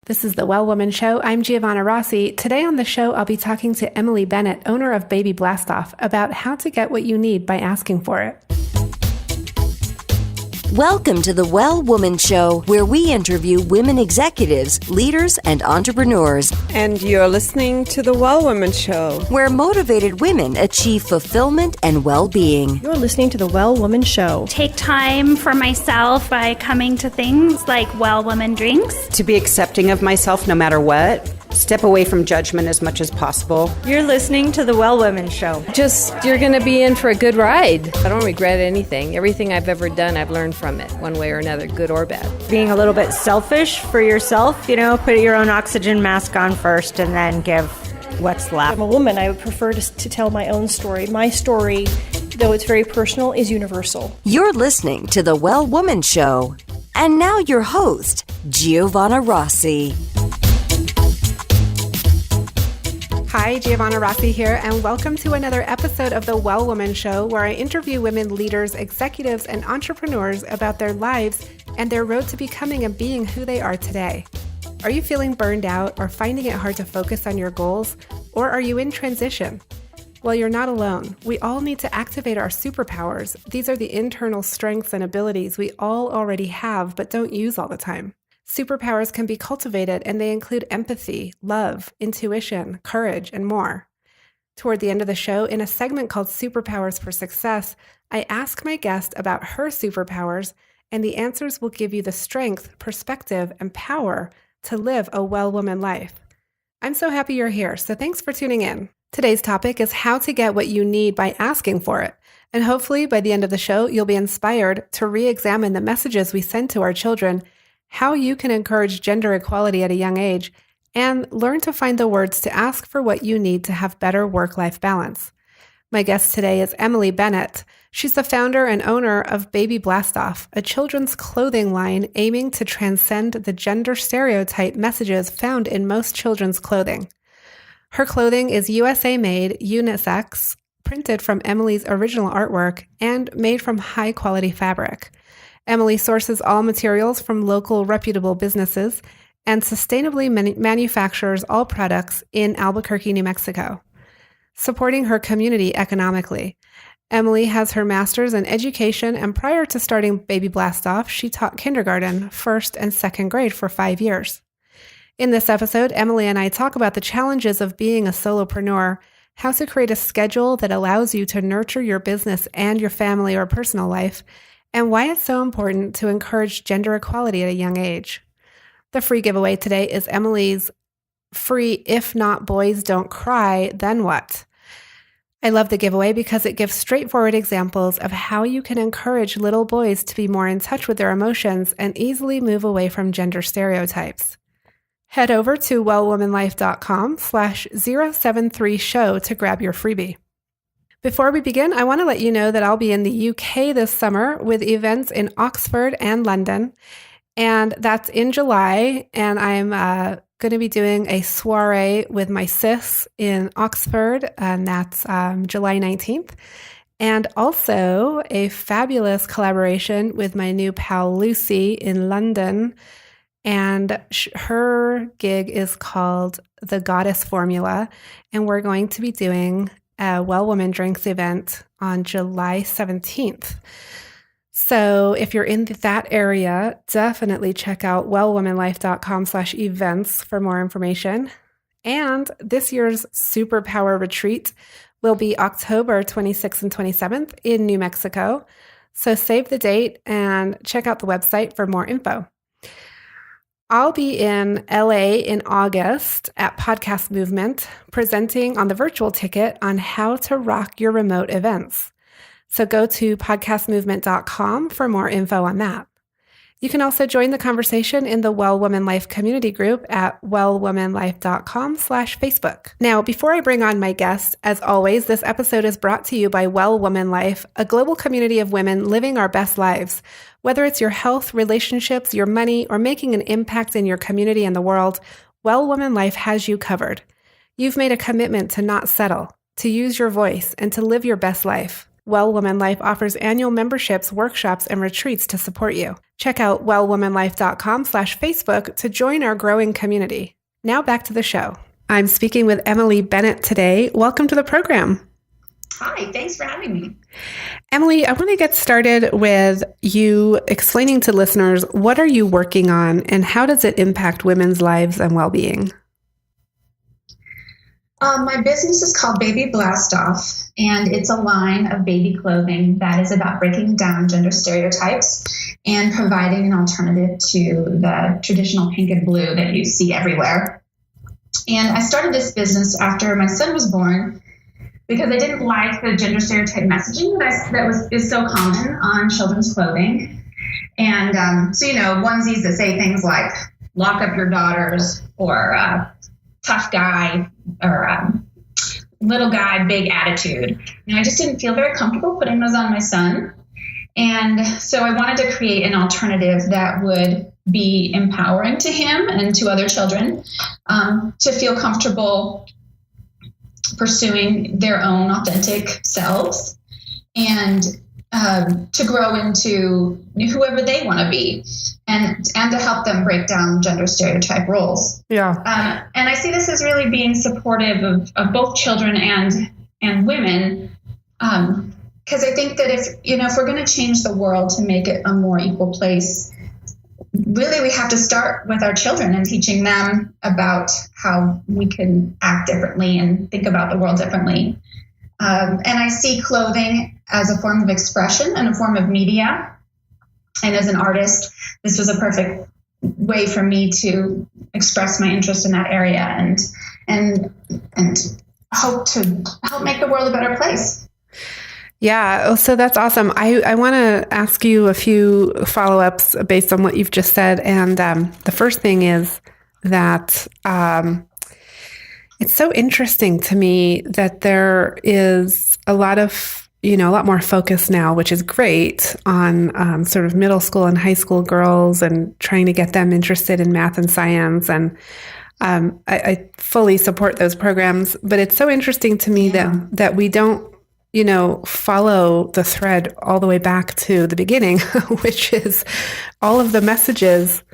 This is the Well Woman Show. I'm Giovanna Rossi. Today on the show, I'll be talking to Emily Bennett, owner of Baby Blastoff, about how to get what you need by asking for it. Welcome to the Well Woman Show, where we interview women executives, leaders, and entrepreneurs. And you're listening to the Well Woman Show, where motivated women achieve fulfillment and well-being. You're listening to the Well Woman Show. Take time for myself by coming to things like Well Woman Drinks. To be accepting of myself no matter what. Step away from judgment as much as possible. You're listening to the Well Women Show. You're going to be in for a good ride. I don't regret anything. Everything I've ever done, I've learned from it, one way or another, good or bad. Being a little bit selfish for yourself, put your own oxygen mask on first and then give what's left. I'm a woman. I would prefer to tell my own story. My story, though it's very personal, is universal. You're listening to the Well Woman Show. And now your host, Giovanna Rossi. Hi, Giovanna Rossi here, and welcome to another episode of the Well Woman Show, where I interview women leaders, executives, and entrepreneurs about their lives and their road to becoming and being who they are today. Are you feeling burned out or finding it hard to focus on your goals? Or are you in transition? Well, you're not alone. We all need to activate our superpowers. These are the internal strengths and abilities we all already have but don't use all the time. Superpowers can be cultivated, and they include empathy, love, intuition, courage, and more. Toward the end of the show, in a segment called Superpowers for Success, I ask my guest about her superpowers, and the answers will give you the strength, perspective, and power to live a well-woman life. I'm so happy you're here, so thanks for tuning in. Today's topic is how to get what you need by asking for it. And hopefully, by the end of the show, you'll be inspired to re-examine the messages we send to our children, how you can encourage gender equality at a young age, and learn to find the words to ask for what you need to have better work-life balance. My guest today is Emily Bennett. She's the founder and owner of Baby Blastoff, a children's clothing line aiming to transcend the gender stereotype messages found in most children's clothing. Her clothing is USA-made, unisex, printed from Emily's original artwork, and made from high-quality fabric. Emily sources all materials from local reputable businesses and sustainably manufactures all products in Albuquerque, New Mexico, supporting her community economically. Emily has her master's in education, and prior to starting Baby Blastoff, she taught kindergarten, first and second grade for 5 years. In this episode, Emily and I talk about the challenges of being a solopreneur, how to create a schedule that allows you to nurture your business and your family or personal life, and why it's so important to encourage gender equality at a young age. The free giveaway today is Emily's free If Not Boys Don't Cry, Then What? I love the giveaway because it gives straightforward examples of how you can encourage little boys to be more in touch with their emotions and easily move away from gender stereotypes. Head over to wellwomanlife.com/073show to grab your freebie. Before we begin, I want to let you know that I'll be in the UK this summer with events in Oxford and London, and that's in July, and I'm going to be doing a soiree with my sis in Oxford, and that's July 19th, and also a fabulous collaboration with my new pal Lucy in London, and her gig is called The Goddess Formula, and we're going to be doing a Well Woman Drinks event on July 17th. So if you're in that area, definitely check out wellwomanlife.com/events for more information. And this year's Superpower Retreat will be October 26th and 27th in New Mexico. So save the date and check out the website for more info. I'll be in LA in August at Podcast Movement, presenting on the virtual ticket on how to rock your remote events. So go to podcastmovement.com for more info on that. You can also join the conversation in the Well Woman Life community group at wellwomanlife.com/Facebook. Now, before I bring on my guest, as always, this episode is brought to you by Well Woman Life, a global community of women living our best lives. Whether it's your health, relationships, your money, or making an impact in your community and the world, Well Woman Life has you covered. You've made a commitment to not settle, to use your voice, and to live your best life. Well Woman Life offers annual memberships, workshops, and retreats to support you. Check out wellwomanlife.com/Facebook to join our growing community. Now back to the show. I'm speaking with Emily Bennett today. Welcome to the program. Hi, thanks for having me. Emily, I want to get started with you explaining to listeners, what are you working on and how does it impact women's lives and well-being? My business is called Baby Blast Off, and it's a line of baby clothing that is about breaking down gender stereotypes and providing an alternative to the traditional pink and blue that you see everywhere. And I started this business after my son was born because I didn't like the gender stereotype messaging that is so common on children's clothing. And so, onesies that say things like, lock up your daughters, or tough guy, or little guy, big attitude. And I just didn't feel very comfortable putting those on my son. And so I wanted to create an alternative that would be empowering to him and to other children, to feel comfortable pursuing their own authentic selves and to grow into whoever they want to be, and to help them break down gender stereotype roles. Yeah. And I see this as really being supportive of both children and women, because I think that if we're going to change the world to make it a more equal place, really we have to start with our children and teaching them about how we can act differently and think about the world differently. And I see clothing as a form of expression and a form of media. And as an artist, this was a perfect way for me to express my interest in that area and hope to help make the world a better place. Yeah, so that's awesome. I want to ask you a few follow-ups based on what you've just said. And the first thing is that it's so interesting to me that there is a lot more focus now, which is great, on sort of middle school and high school girls and trying to get them interested in math and science. And I fully support those programs. But it's so interesting to me that we don't follow the thread all the way back to the beginning, which is all of the messages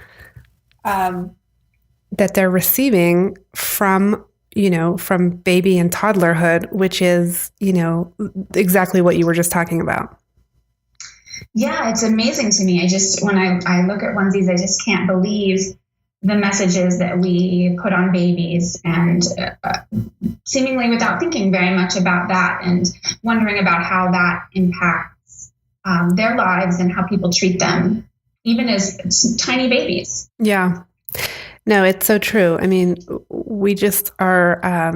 that they're receiving from baby and toddlerhood, which is, exactly what you were just talking about. Yeah, it's amazing to me. When I look at onesies, I just can't believe the messages that we put on babies, and seemingly without thinking very much about that and wondering about how that impacts their lives and how people treat them, even as tiny babies. Yeah. No, it's so true. I mean, we just are, I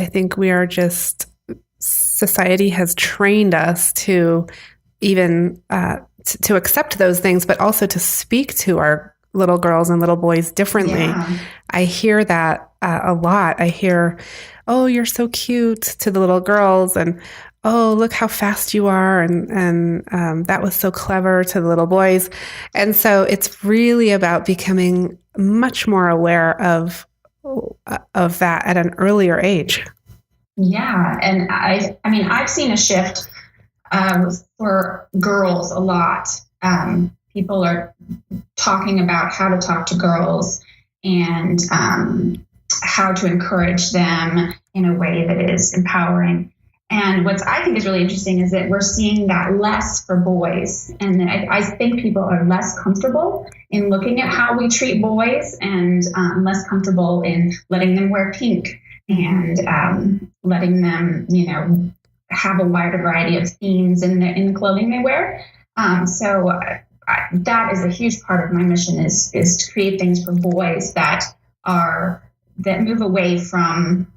think we are just, society has trained us to even, to accept those things, but also to speak to our little girls and little boys differently. Yeah. I hear that a lot. I hear, "Oh, you're so cute," to the little girls, and "Oh, look how fast you are," and that was so clever to the little boys. And so it's really about becoming much more aware of that at an earlier age. Yeah, and I mean, I've seen a shift for girls a lot. People are talking about how to talk to girls and how to encourage them in a way that is empowering. And what I think is really interesting is that we're seeing that less for boys. And I think people are less comfortable in looking at how we treat boys, and less comfortable in letting them wear pink and letting them, have a wider variety of themes in the clothing they wear. So that is a huge part of my mission is to create things for boys that move away from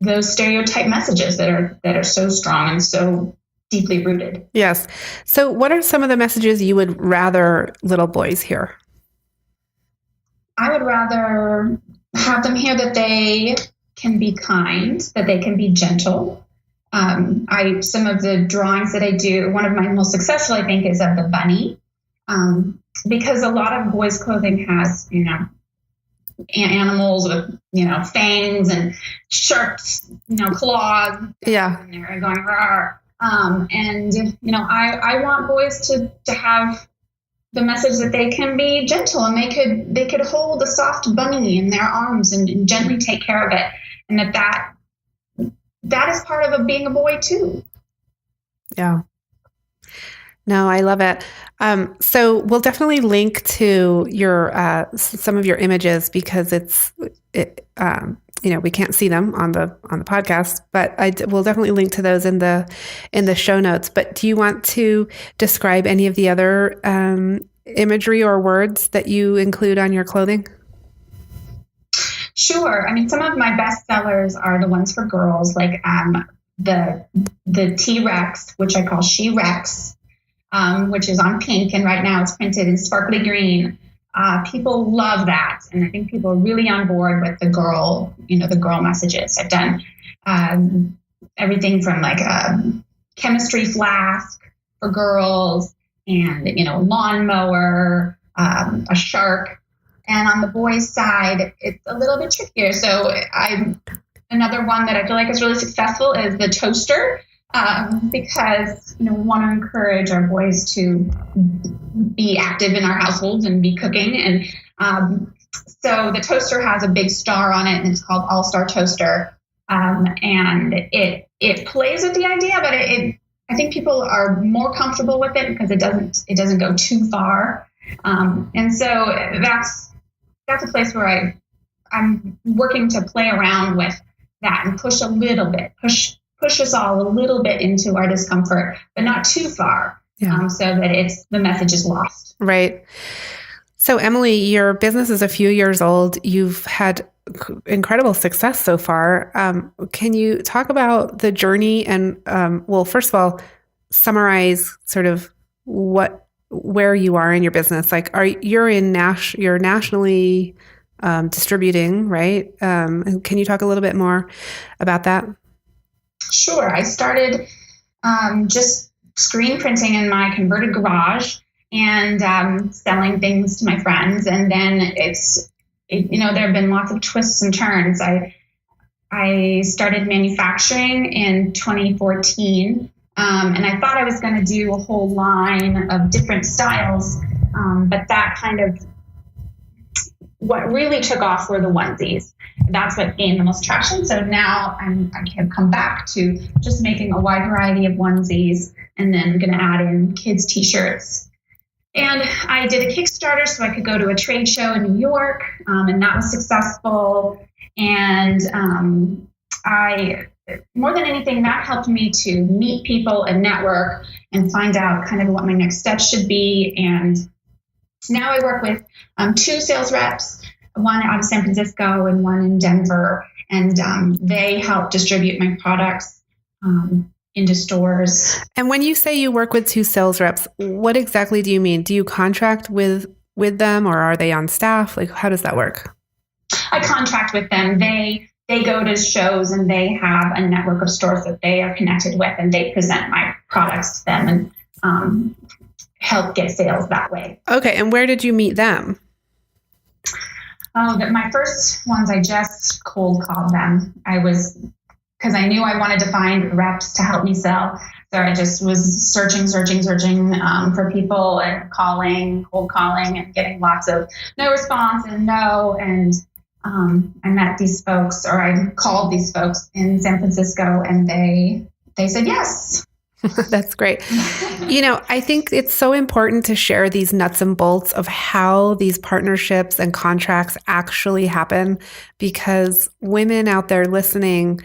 those stereotype messages that are so strong and so deeply rooted. Yes. So what are some of the messages you would rather little boys hear? I would rather have them hear that they can be kind, that they can be gentle. Some of the drawings that I do, one of my most successful, I think, is of the bunny. Because a lot of boys' clothing has, animals with, fangs and sharp, claws. Yeah. And they're going, rawr. I want boys to have the message that they can be gentle, and they could hold a soft bunny in their arms and gently take care of it. And that is part of being a boy too. Yeah. No, I love it. So we'll definitely link to your some of your images, because we can't see them on the podcast, but we'll definitely link to those in the show notes. But do you want to describe any of the other imagery or words that you include on your clothing? Sure. I mean, some of my best sellers are the ones for girls, like the T-Rex, which I call She-Rex, which is on pink, and right now it's printed in sparkly green. People love that, and I think people are really on board with the girl messages. I've done everything from like a chemistry flask for girls, and lawnmower, a shark. And on the boys' side, it's a little bit trickier. So another one that I feel like is really successful is the toaster, because we want to encourage our boys to be active in our households and be cooking. And so the toaster has a big star on it, and it's called All-Star Toaster. And it plays with the idea, but I think people are more comfortable with it because it doesn't go too far. And so that's a place where I'm working to play around with that and push a little bit, push us all a little bit into our discomfort, but not too far, so that the message is lost. Right. So Emily, your business is a few years old. You've had incredible success so far. Can you talk about the journey and, first of all, summarize sort of where you are in your business? Like, you're nationally distributing, right? Can you talk a little bit more about that? Sure. I started just screen printing in my converted garage and selling things to my friends, and then there have been lots of twists and turns. I started manufacturing in 2014. And I thought I was going to do a whole line of different styles, but that kind of what really took off were the onesies. That's what gained the most traction. So now I have come back to just making a wide variety of onesies, and then going to add in kids' T-shirts. And I did a Kickstarter so I could go to a trade show in New York, and that was successful. And more than anything, that helped me to meet people and network and find out kind of what my next steps should be. And now I work with 2 sales reps, one out of San Francisco and one in Denver. And they help distribute my products into stores. And when you say you work with 2 sales reps, what exactly do you mean? Do you contract with them, or are they on staff? Like, how does that work? I contract with them. They go to shows, and they have a network of stores that they are connected with, and they present my products to them and help get sales that way. Okay. And where did you meet them? My first ones, I just cold called them. Because I knew I wanted to find reps to help me sell. So I just was searching for people and cold calling and getting lots of no response and no. And I met these folks, or I called these folks in San Francisco, and they said yes. That's great. I think it's so important to share these nuts and bolts of how these partnerships and contracts actually happen, because women out there listening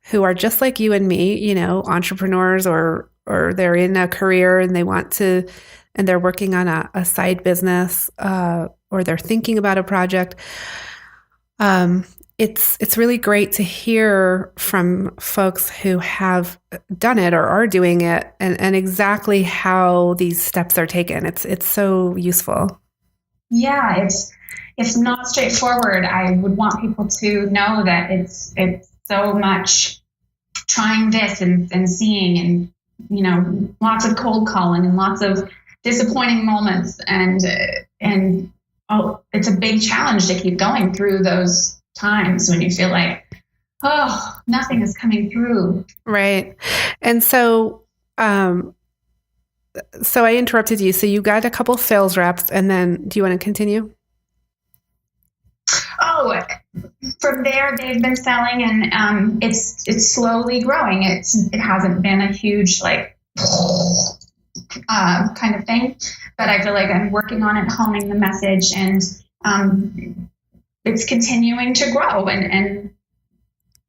who are just like you and me, entrepreneurs, or they're in a career and and they're working on a side business, or they're thinking about a project. It's really great to hear from folks who have done it or are doing it, and exactly how these steps are taken. It's so useful. Yeah, it's not straightforward. I would want people to know that it's so much trying this and seeing, and lots of cold calling and lots of disappointing moments and it's a big challenge to keep going through those times when you feel like, oh, nothing is coming through. Right. And so, so I interrupted you. So you got a couple sales reps, and then do you want to continue? Oh, from there they've been selling, and it's slowly growing. It hasn't been a huge kind of thing, but I feel like I'm working on it, honing the message, and it's continuing to grow, and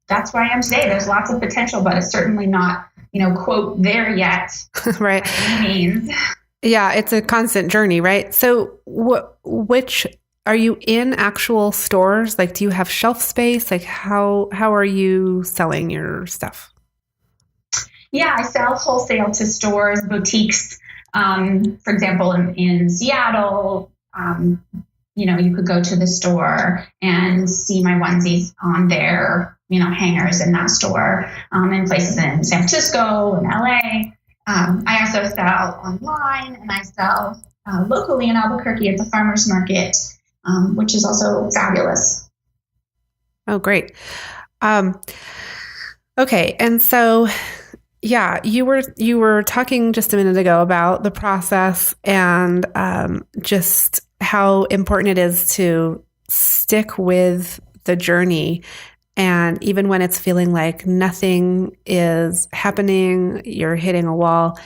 that's where I am today. There's lots of potential, but it's certainly not, quote, there yet. Right. By any means. Yeah, it's a constant journey, right? So which are you in actual stores? Like, do you have shelf space? Like, how are you selling your stuff? Yeah, I sell wholesale to stores, boutiques. For example, in Seattle, you could go to the store and see my onesies on their, hangers in that store. In places in San Francisco and LA. I also sell online, and I sell locally in Albuquerque at the farmers market, which is also fabulous. Oh, great. Okay. And so, yeah, you were talking just a minute ago about the process and just how important it is to stick with the journey. And even when it's feeling like nothing is happening, you're hitting a wall.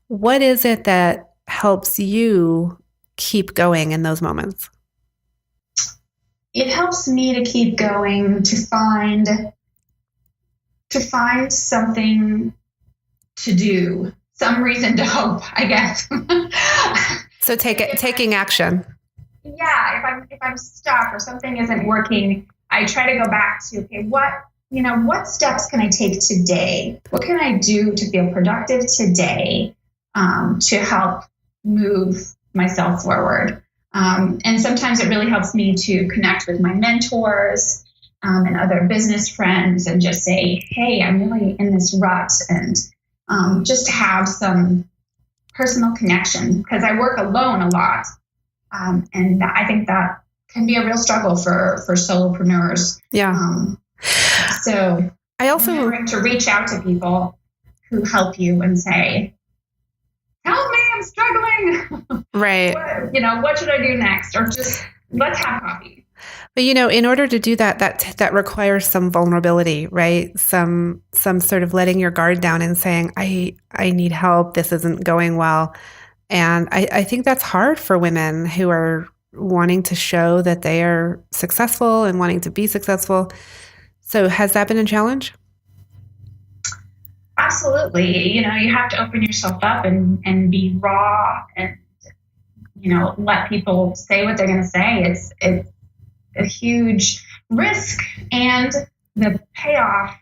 What is it that helps you keep going in those moments? It helps me to keep going, to find something to do, some reason to hope, I guess. So taking action. Yeah, if I'm stuck or something isn't working, I try to go back to, okay, what steps can I take today? What can I do to feel productive today to help move myself forward? And sometimes it really helps me to connect with my mentors and other business friends and just say, hey, I'm really in this rut, and just to have some personal connection, because I work alone a lot. And I think that can be a real struggle for solopreneurs. Yeah. So I also remembering to reach out to people who help you and say, help me, I'm struggling. Right. What should I do next? Or just let's have coffee. But in order to do that requires some vulnerability, right? Some sort of letting your guard down and saying, I need help. This isn't going well. And I think that's hard for women who are wanting to show that they are successful and wanting to be successful. So has that been a challenge? Absolutely. You have to open yourself up and be raw and, let people say what they're going to say. It's a huge risk, and the payoff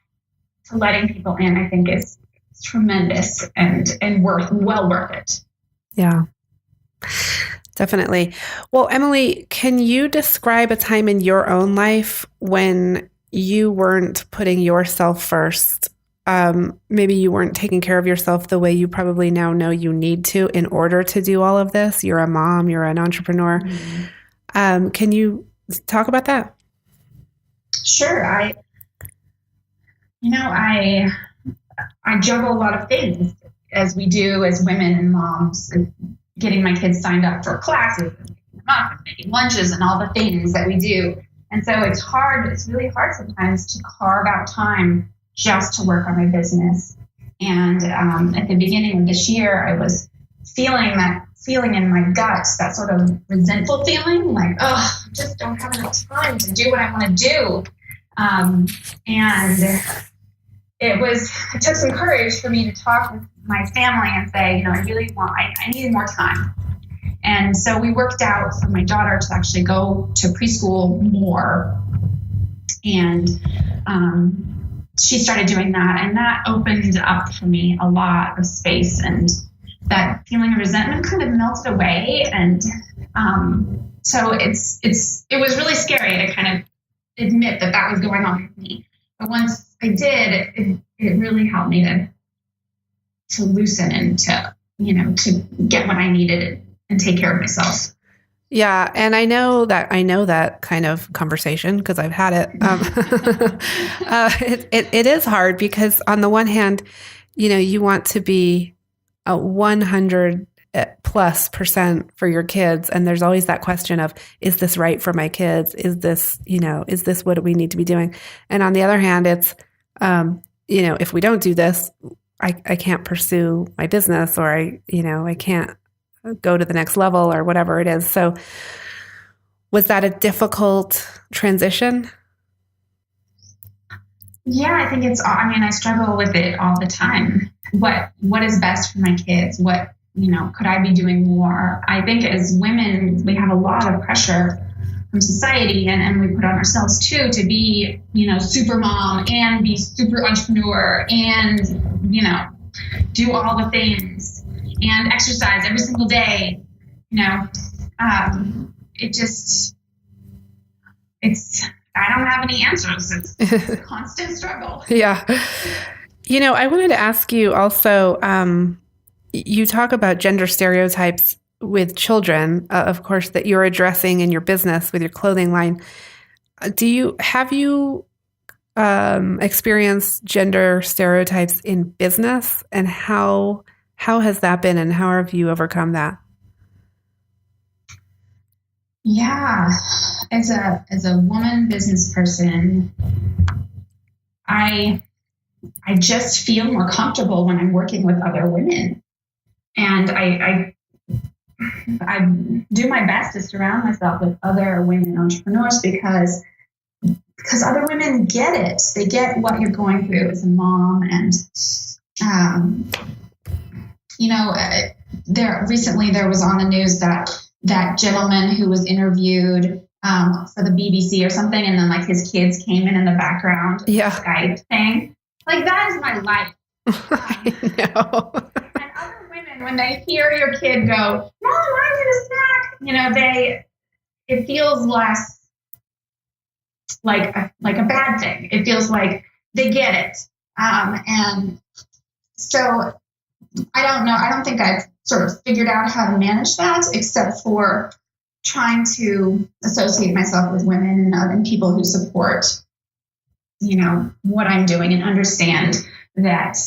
to letting people in, I think, is tremendous and well worth it. Yeah, definitely. Well, Emily, can you describe a time in your own life when you weren't putting yourself first? Maybe you weren't taking care of yourself the way you probably now know you need to in order to do all of this. You're a mom, you're an entrepreneur. Mm-hmm. Can you talk about that? Sure. I juggle a lot of things, as we do as women and moms, and getting my kids signed up for classes and picking them up and making lunches and all the things that we do. And so it's really hard sometimes to carve out time just to work on my business. And at the beginning of this year, I was feeling in my guts, that sort of resentful feeling, like, oh, I just don't have enough time to do what I want to do. And it took some courage for me to talk with my family and say, I needed more time. And so we worked out for my daughter to actually go to preschool more. And she started doing that, and that opened up for me a lot of space, and that feeling of resentment kind of melted away. And so it was really scary to kind of admit that was going on with me. But once I did, it really helped me to loosen and to get what I needed and take care of myself. Yeah, and I know that kind of conversation because I've had it. It is hard because on the one hand, you want to be a 100 plus percent for your kids, and there's always that question of, is this right for my kids? Is this what we need to be doing? And on the other hand, it's if we don't do this, I can't pursue my business, or I can't go to the next level or whatever it is. So was that a difficult transition? Yeah, I think I struggle with it all the time. What is best for my kids? What, could I be doing more? I think as women, we have a lot of pressure from society, and we put on ourselves too, to be, super mom and be super entrepreneur and, do all the things and exercise every single day. I don't have any answers. It's a constant struggle. Yeah. I wanted to ask you also, you talk about gender stereotypes with children, of course, that you're addressing in your business with your clothing line. Have you experienced gender stereotypes in business, and how has that been, and how have you overcome that? Yeah, as a woman business person, I just feel more comfortable when I'm working with other women, and I do my best to surround myself with other women entrepreneurs because other women get it. They get what you're going through as a mom, and there was on the news that gentleman who was interviewed for the BBC or something, and then like his kids came in the background, Skype thing. Like, that is my life. I know. And other women, when they hear your kid go, "Mom, I need a snack," it feels less like a bad thing. It feels like they get it. And so I don't know. I don't think I've sort of figured out how to manage that, except for trying to associate myself with women and people who support, what I'm doing, and understand that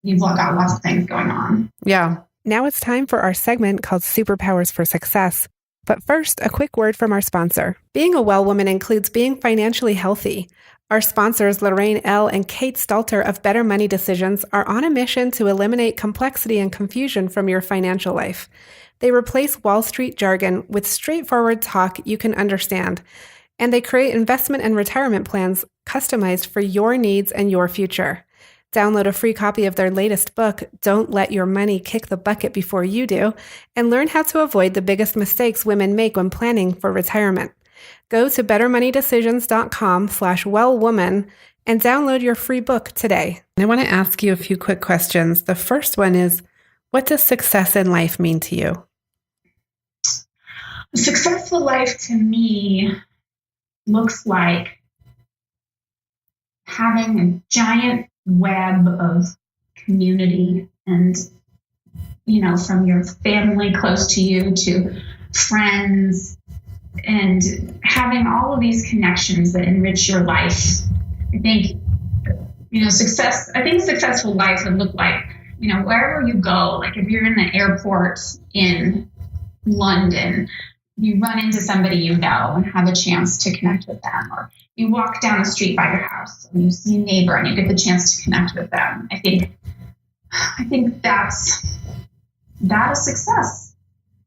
you've got lots of things going on. Yeah. Now it's time for our segment called Superpowers for Success. But first, a quick word from our sponsor. Being a well woman includes being financially healthy. Our sponsors, Lorraine L. and Kate Stalter of Better Money Decisions, are on a mission to eliminate complexity and confusion from your financial life. They replace Wall Street jargon with straightforward talk you can understand, and they create investment and retirement plans customized for your needs and your future. Download a free copy of their latest book, Don't Let Your Money Kick the Bucket Before You Do, and learn how to avoid the biggest mistakes women make when planning for retirement. Go to bettermoneyDecisions.com/wellwoman and download your free book today. I want to ask you a few quick questions. The first one is, what does success in life mean to you? A successful life to me looks like having a giant web of community, and from your family close to you to friends, and having all of these connections that enrich your life. I think a successful life would look like, wherever you go, like if you're in the airport in London, you run into somebody and have a chance to connect with them, or you walk down the street by your house and you see a neighbor and you get the chance to connect with them. I think that is success.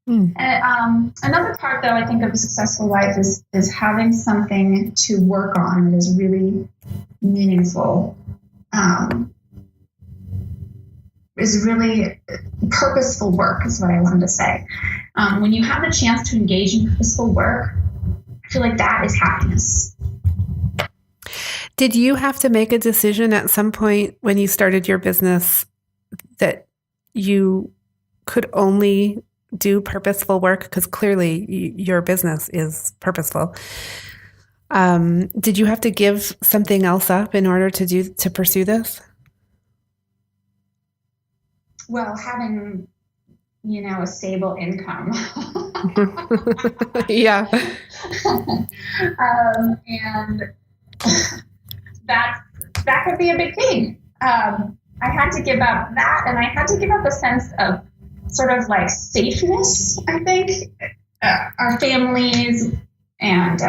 Another part, though, I think of a successful life is having something to work on that is really meaningful, is really purposeful work, is what I wanted to say. When you have the chance to engage in purposeful work, I feel like that is happiness. Did you have to make a decision at some point when you started your business that you could only do purposeful work? Because clearly your business is purposeful. Did you have to give something else up in order to pursue this? Well, having a stable income. Yeah. And that could be a big thing. I had to give up that, and I had to give up a sense of sort of like safeness, I think. Our families and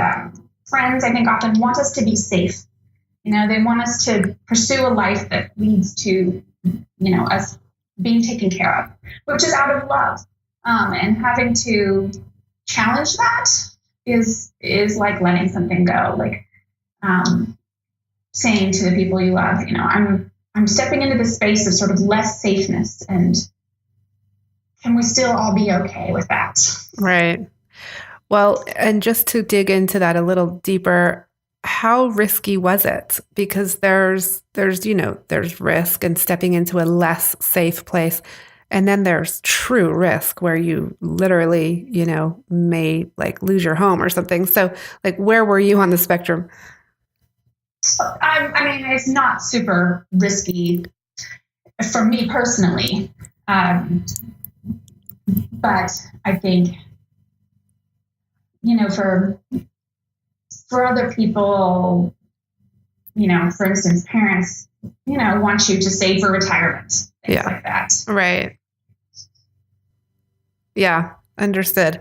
friends, I think, often want us to be safe. They want us to pursue a life that leads to, us being taken care of, which is out of love. And having to challenge that is like letting something go, like saying to the people you love, I'm stepping into the space of sort of less safeness, and can we still all be okay with that? Right. Well, and just to dig into that a little deeper, how risky was it? Because there's risk in stepping into a less safe place. And then there's true risk where you literally, may like lose your home or something. So like, where were you on the spectrum? I mean, it's not super risky for me personally. But I think, for other people, for instance, parents, want you to save for retirement, things like that. Right. Yeah, understood.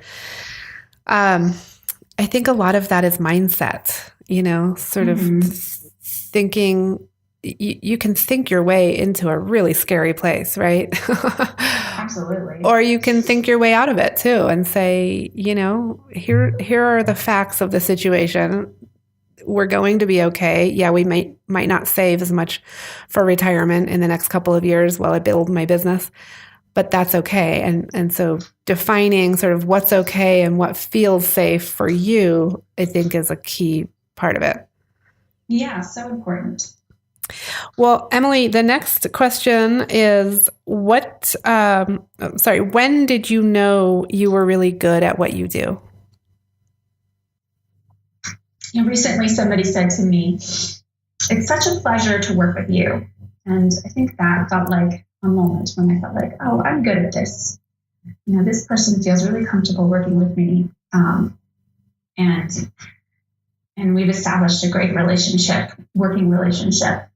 I think a lot of that is mindset, sort of thinking. You can think your way into a really scary place, right? Absolutely. Or you can think your way out of it too and say, here are the facts of the situation. We're going to be okay. Yeah, we might not save as much for retirement in the next couple of years while I build my business, but that's okay. And so defining sort of what's okay and what feels safe for you, I think, is a key part of it. Yeah, so important. Well, Emily, the next question is when did you know you were really good at what you do? Recently somebody said to me, it's such a pleasure to work with you. And I think that felt like a moment when I felt like, oh, I'm good at this. This person feels really comfortable working with me. And we've established a great working relationship.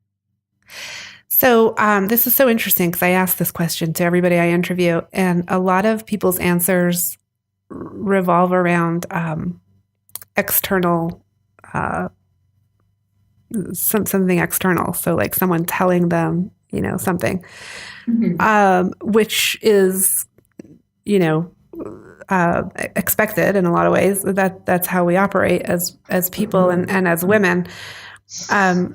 So this is so interesting because I ask this question to everybody I interview, and a lot of people's answers revolve around external, something external. So like someone telling them, something, which is, expected in a lot of ways. That's how we operate as people and as women.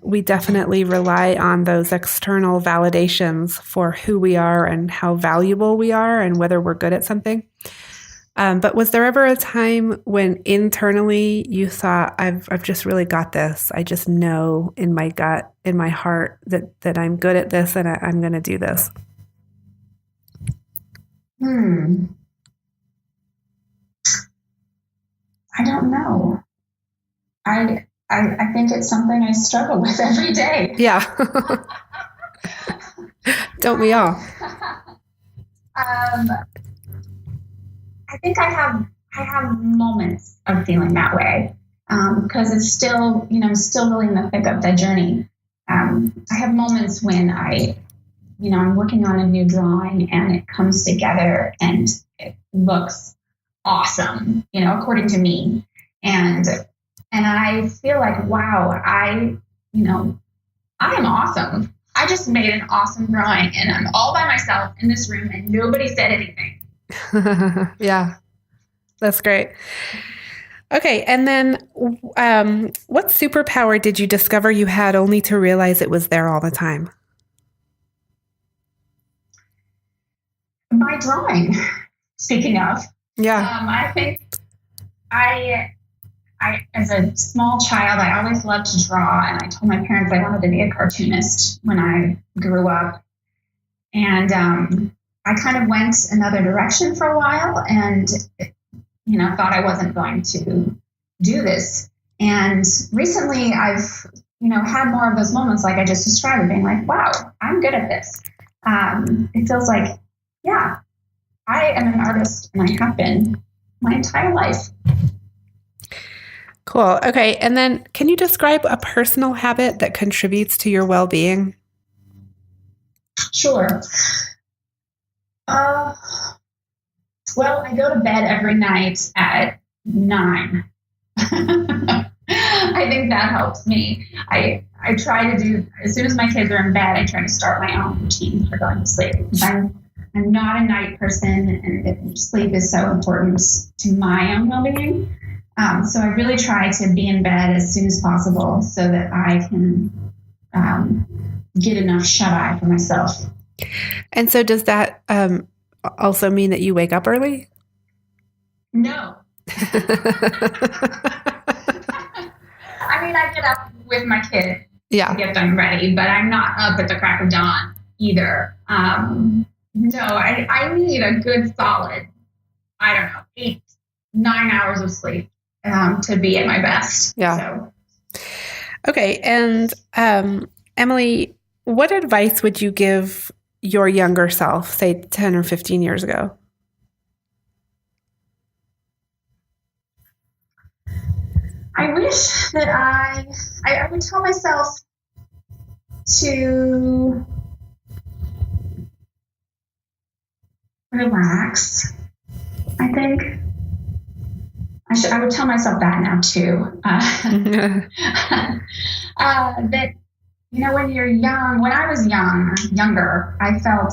We definitely rely on those external validations for who we are and how valuable we are and whether we're good at something. But was there ever a time when internally you thought, I've just really got this. I just know in my gut, in my heart that I'm good at this and I'm going to do this? I don't know. I think it's something I struggle with every day. Yeah. Don't we all? I think I have moments of feeling that way because it's still, still really in the thick of the journey. I have moments when I'm working on a new drawing and it comes together and it looks awesome, according to me. And I feel like, wow, I am awesome. I just made an awesome drawing and I'm all by myself in this room and nobody said anything. Yeah, that's great. Okay. And then what superpower did you discover you had only to realize it was there all the time? My drawing, speaking of. Yeah. I think I, as a small child, I always loved to draw, and I told my parents I wanted to be a cartoonist when I grew up. And I kind of went another direction for a while and, thought I wasn't going to do this. And recently I've, had more of those moments like I just described, being like, wow, I'm good at this. It feels like, yeah, I am an artist, and I have been my entire life. Cool. Okay. And then can you describe a personal habit that contributes to your well-being? Sure. Well, I go to bed every night at 9. I think that helps me. I try to do, as soon as my kids are in bed, I try to start my own routine for going to sleep. I'm not a night person, and sleep is so important to my own well-being. So I really try to be in bed as soon as possible so that I can get enough shut-eye for myself. And so does that also mean that you wake up early? No. I mean, I get up with my kid to get them ready, but I'm not up at the crack of dawn either. No, I need a good solid, 8, 9 hours of sleep to be at my best. Yeah. So. Okay. And Emily, what advice would you give your younger self, say 10 or 15 years ago? I wish that I would tell myself to relax. I think I would tell myself that now too. That, when you're young, when I was younger, I felt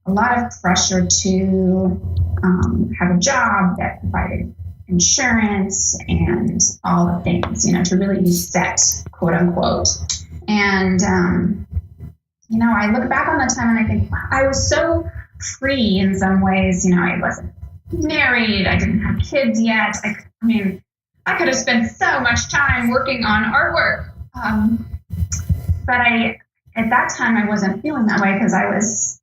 a lot of pressure to have a job that provided insurance and all the things, to really be set, quote unquote. And, I look back on that time and I think, wow, I was so free in some ways. I wasn't married. I didn't have kids yet. I could have spent so much time working on artwork. But at that time, I wasn't feeling that way because I was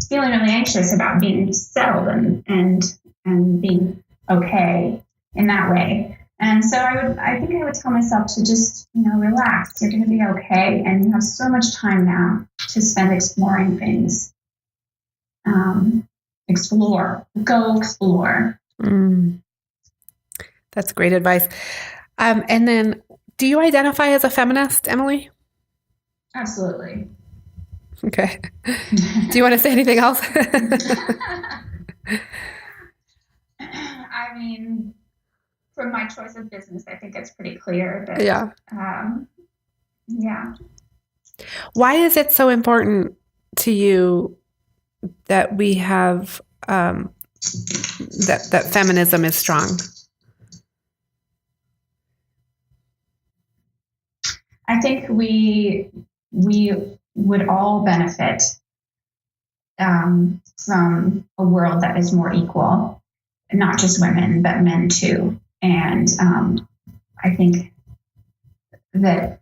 feeling really anxious about being settled and being okay in that way. And so I think I would tell myself to just, relax. You're going to be okay. And you have so much time now to spend exploring things. Go explore. That's great advice. And then, do you identify as a feminist, Emily? Absolutely. Okay. Do you want to say anything else? From my choice of business, I think it's pretty clear that. Yeah. Why is it so important to you that we have that feminism is strong? I think we would all benefit from a world that is more equal, not just women, but men too. And I think that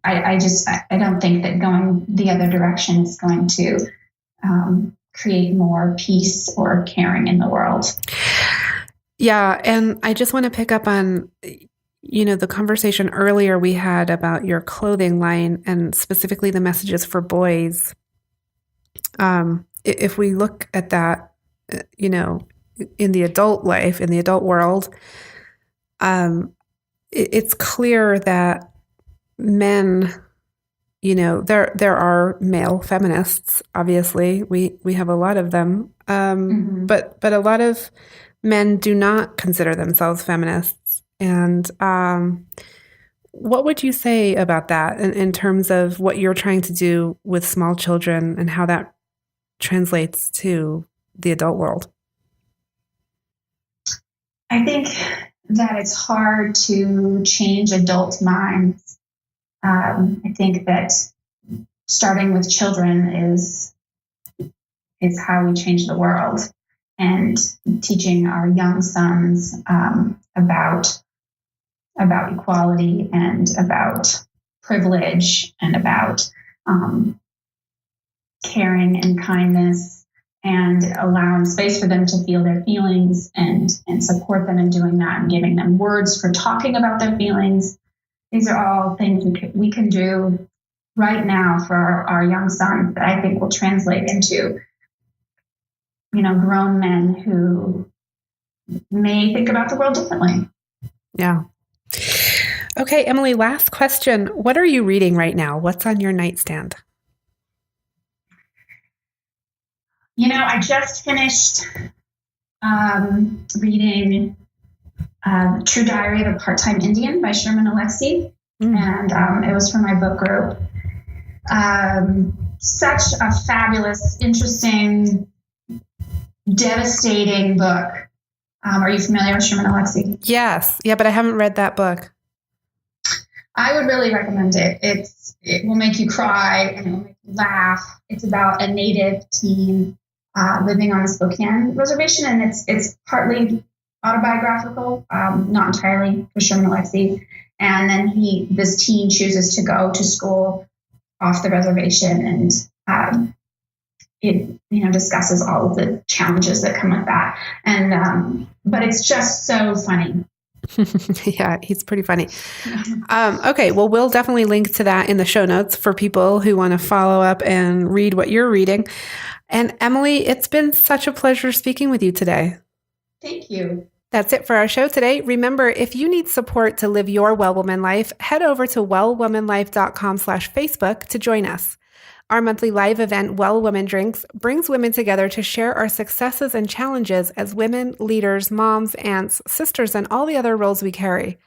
I don't think that going the other direction is going to create more peace or caring in the world. Yeah. And I just want to pick up on, the conversation earlier we had about your clothing line and specifically the messages for boys. If we look at that, in the adult life, in the adult world, it's clear that men, there are male feminists, obviously. We have a lot of them. But a lot of men do not consider themselves feminists. And what would you say about that in terms of what you're trying to do with small children and how that translates to the adult world? I think that it's hard to change adult minds. I think that starting with children is how we change the world, and teaching our young sons about equality and about privilege and about caring and kindness, and allowing space for them to feel their feelings and support them in doing that, and giving them words for talking about their feelings. These are all things we can do right now for our young sons that I think will translate into, grown men who may think about the world differently. Yeah. Okay, Emily, last question. What are you reading right now? What's on your nightstand? I just finished reading True Diary of a Part-Time Indian by Sherman Alexie, and it was for my book group. Such a fabulous, interesting, devastating book. Are you familiar with Sherman Alexie? Yes. Yeah, but I haven't read that book. I would really recommend it. It will make you cry and it will make you laugh. It's about a Native teen living on the Spokane reservation, and it's partly autobiographical, not entirely, for Sherman Alexie. And then this teen chooses to go to school off the reservation, and it discusses all of the challenges that come with that. And but it's just so funny. Yeah, he's pretty funny. Okay, well, we'll definitely link to that in the show notes for people who want to follow up and read what you're reading. And Emily, it's been such a pleasure speaking with you today. Thank you. That's it for our show today. Remember, if you need support to live your Well Woman life, head over to wellwomanlife.com/Facebook to join us. Our monthly live event, Well Woman Drinks, brings women together to share our successes and challenges as women, leaders, moms, aunts, sisters, and all the other roles we carry.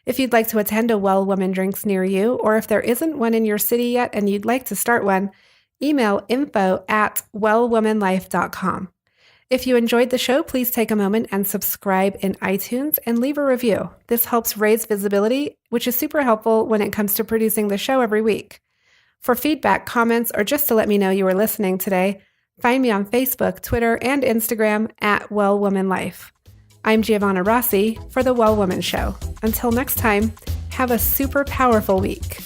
If you'd like to attend a Well Woman Drinks near you, or if there isn't one in your city yet and you'd like to start one, email info@wellwomanlife.com. If you enjoyed the show, please take a moment and subscribe in iTunes and leave a review. This helps raise visibility, which is super helpful when it comes to producing the show every week. For feedback, comments, or just to let me know you were listening today, find me on Facebook, Twitter, and Instagram @WellWomanLife. I'm Giovanna Rossi for The Well Woman Show. Until next time, have a super powerful week.